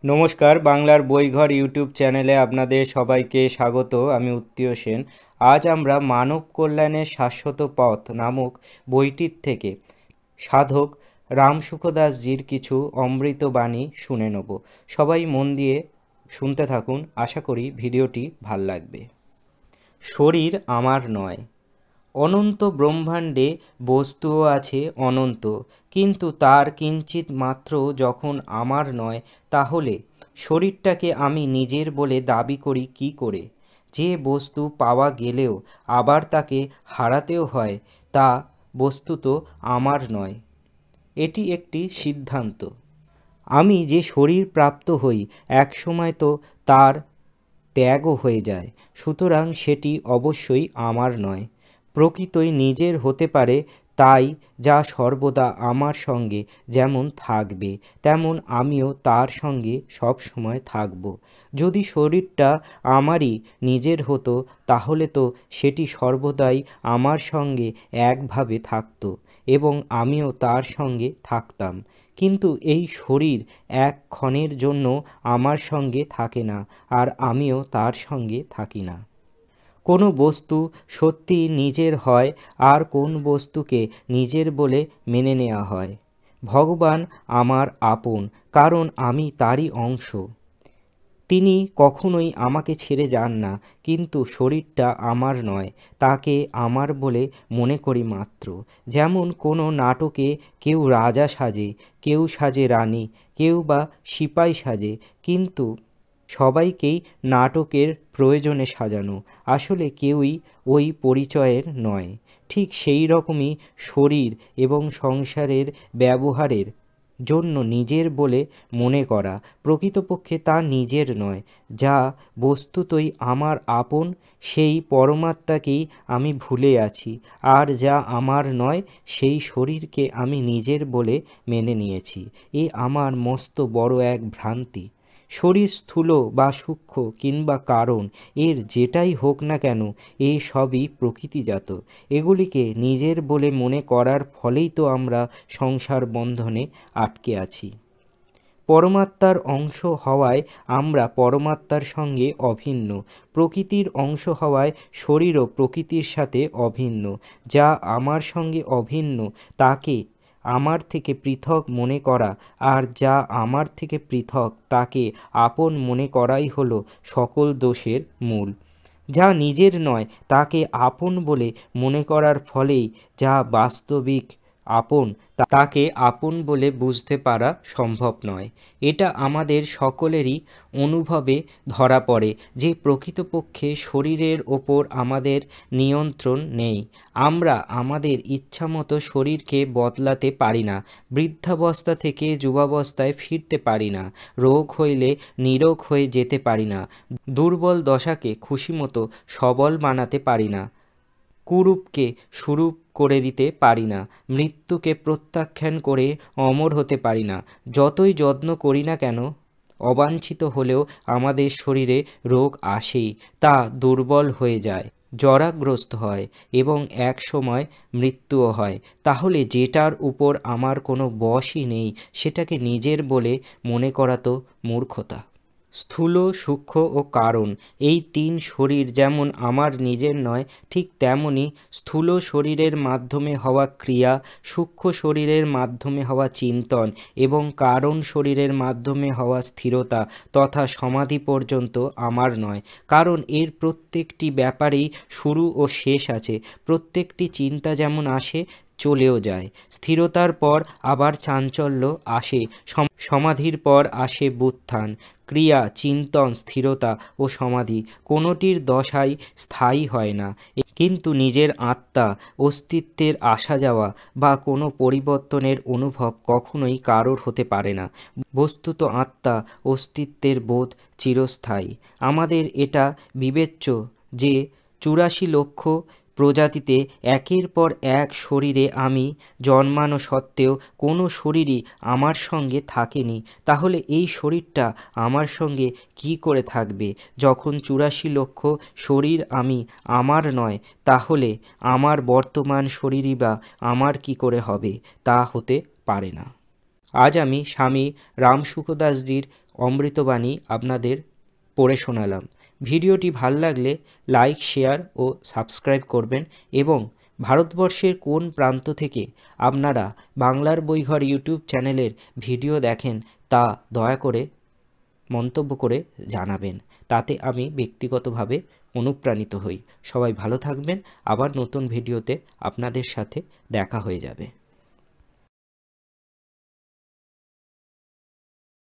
নমস্কার, বাংলার বইঘর ইউটিউব চ্যানেলে আপনাদের সবাইকে স্বাগত। আমি উত্তীয় সেন। আজ আমরা মানব কল্যাণের শাশ্বত পথ নামক বইটির থেকে সাধক রামসুখদাসজির কিছু অমৃত বাণী শুনে নেব। সবাই মন দিয়ে শুনতে থাকুন, আশা করি ভিডিওটি ভাল লাগবে। শরীর আমার নয়। অনন্ত ব্রহ্মাণ্ডে বস্তুও আছে অনন্ত, কিন্তু তার কিঞ্চিত মাত্র যখন আমার নয়, তাহলে শরীরটাকে আমি নিজের বলে দাবি করি কি করে? যে বস্তু পাওয়া গেলেও আবার তাকে হারাতেও হয়, তা বস্তুত আমার নয়। এটি একটি সিদ্ধান্ত। আমি যে শরীর প্রাপ্ত হই, এক সময় তো তার ত্যাগও হয়ে যায়, সুতরাং সেটি অবশ্যই আমার নয়। প্রকৃতই নিজের হতে পারে, তাই যা সর্বদা আমার সঙ্গে যেমন থাকবে, তেমন আমিও তার সঙ্গে সব সময় থাকব। যদি শরীরটা আমারই নিজের হতো, তাহলে তো সেটি সর্বদাই আমার সঙ্গে একভাবে থাকতো এবং আমিও তার সঙ্গে থাকতাম। কিন্তু এই শরীর এক ক্ষণের জন্য আমার সঙ্গে থাকে না, আর আমিও তার সঙ্গে থাকি না। কোনো বস্তু সত্যি নিজের হয়, আর কোন বস্তুকে নিজের বলে মেনে নেওয়া হয়। ভগবান আমার আপন, কারণ আমি তারই অংশ। তিনি কখনোই আমাকে ছেড়ে যান না, কিন্তু শরীরটা আমার নয়, তাকে আমার বলে মনে করি মাত্র। যেমন কোনো নাটকে কেউ রাজা সাজে, কেউ সাজে রানী, কেউ বা সিপাই সাজে, কিন্তু সবাইকেই নাটকের প্রয়োজনে সাজানো, আসলে কেউই ওই পরিচয়ের নয়। ঠিক সেই রকমই শরীর এবং সংসারের ব্যবহারের জন্য নিজের বলে মনে করা, প্রকৃতপক্ষে তা নিজের নয়। যা বস্তুতই আমার আপন, সেই পরমাত্মাকেই আমি ভুলে আছি, আর যা আমার নয়, সেই শরীরকে আমি নিজের বলে মেনে নিয়েছি। এ আমার মস্ত বড় এক ভ্রান্তি। শরীর স্থূল বা সূক্ষ্ম কিংবা কারণ, এর যেটাই হোক না কেন, এ সবই প্রকৃতিজাত। এগুলিকে নিজের বলে মনে করার ফলেই তো আমরা সংসার বন্ধনে আটকে আছি। পরমাত্মার অংশ হওয়ায় আমরা পরমাত্মার সঙ্গে অভিন্ন। প্রকৃতির অংশ হওয়ায় শরীরও প্রকৃতির সাথে অভিন্ন। যা আমার সঙ্গে অভিন্ন, তাকে আমার থেকে পৃথক মনে করা, আর যা আমার থেকে পৃথক, তাকে আপন মনে করাই হলো সকল দোষের মূল। যা নিজের নয়, তাকে আপন বলে মনে করার ফলেই যা বাস্তবিক আপন, তাকে আপন বলে বুঝতে পারা সম্ভব নয়। এটা আমাদের সকলেরই অনুভবে ধরা পড়ে যে প্রকৃতপক্ষে শরীরের ওপর আমাদের নিয়ন্ত্রণ নেই। আমরা আমাদের ইচ্ছামতো শরীরকে বদলাতে পারি না, বৃদ্ধাবস্থা থেকে যুবাবস্থায় ফিরতে পারি না, রোগ হইলে নিরোগ হয়ে যেতে পারি না, দুর্বল দশাকে খুশিমতো সবল বানাতে পারি না, কুরূপকে সুরূপ করে দিতে পারি না, মৃত্যুকে প্রত্যাখ্যান করে অমর হতে পারি না। যতই যত্ন করি না কেন, অবাঞ্ছিত হলেও আমাদের শরীরে রোগ আসেই, তা দুর্বল হয়ে যায়, জরাগ্রস্ত হয় এবং এক সময় মৃত্যুও হয়। তাহলে যেটার উপর আমার কোনো বশই নেই, সেটাকে নিজের বলে মনে করা তো মূর্খতা। স্থূল, সূক্ষ্ম ও কারণ, এই তিন শরীর যেমন আমার নিজের নয়, ঠিক তেমনি স্থূল শরীরের মাধ্যমে হওয়া ক্রিয়া, সূক্ষ্ম শরীরের মাধ্যমে হওয়া চিন্তন এবং কারণ শরীরের মাধ্যমে হওয়া স্থিরতা তথা সমাধি পর্যন্ত আমার নয়। কারণ এর প্রত্যেকটি ব্যাপারেই শুরু ও শেষ আছে। প্রত্যেকটি চিন্তা যেমন আসে, চলেও যায়। স্থিরতার পর আবার চাঞ্চল্য আসে, সমাধির পর আসে বুত্থান। ক্রিয়া, চিন্তন, স্থিরতা ও সমাধি কোনোটির দশাই স্থায়ী হয় না, কিন্তু নিজের আত্মা, অস্তিত্বের আসা যাওয়া বা কোনো পরিবর্তনের অনুভব কখনোই কারোর হতে পারে না। বস্তুত আত্মা, অস্তিত্বের বোধ চিরস্থায়ী। আমাদের এটা বিবেচ্য যে 84 লক্ষ প্রজাতিতে একের পর এক শরীরে আমি জন্মানো সত্ত্বেও কোনো শরীরই আমার সঙ্গে থাকেনি। তাহলে এই শরীরটা আমার সঙ্গে কি করে থাকবে? যখন 84 লক্ষ শরীর আমি আমার নয়, তাহলে আমার বর্তমান শরীরই বা আমার কি করে হবে? তা হতে পারে না। আজ আমি স্বামী রামসুখদাসজির অমৃতবাণী আপনাদের পড়ে শোনালাম। ভিডিওটি ভাল লাগলে লাইক, শেয়ার ও সাবস্ক্রাইব করবেন এবং ভারতবর্ষের কোন প্রান্ত থেকে আপনারা বাংলার বইঘর ইউটিউব চ্যানেলের ভিডিও দেখেন তা দয়া করে মন্তব্য করে জানাবেন। তাতে আমি ব্যক্তিগতভাবে অনুপ্রাণিত হই। সবাই ভালো থাকবেন। আবার নতুন ভিডিওতে আপনাদের সাথে দেখা হয়ে যাবে।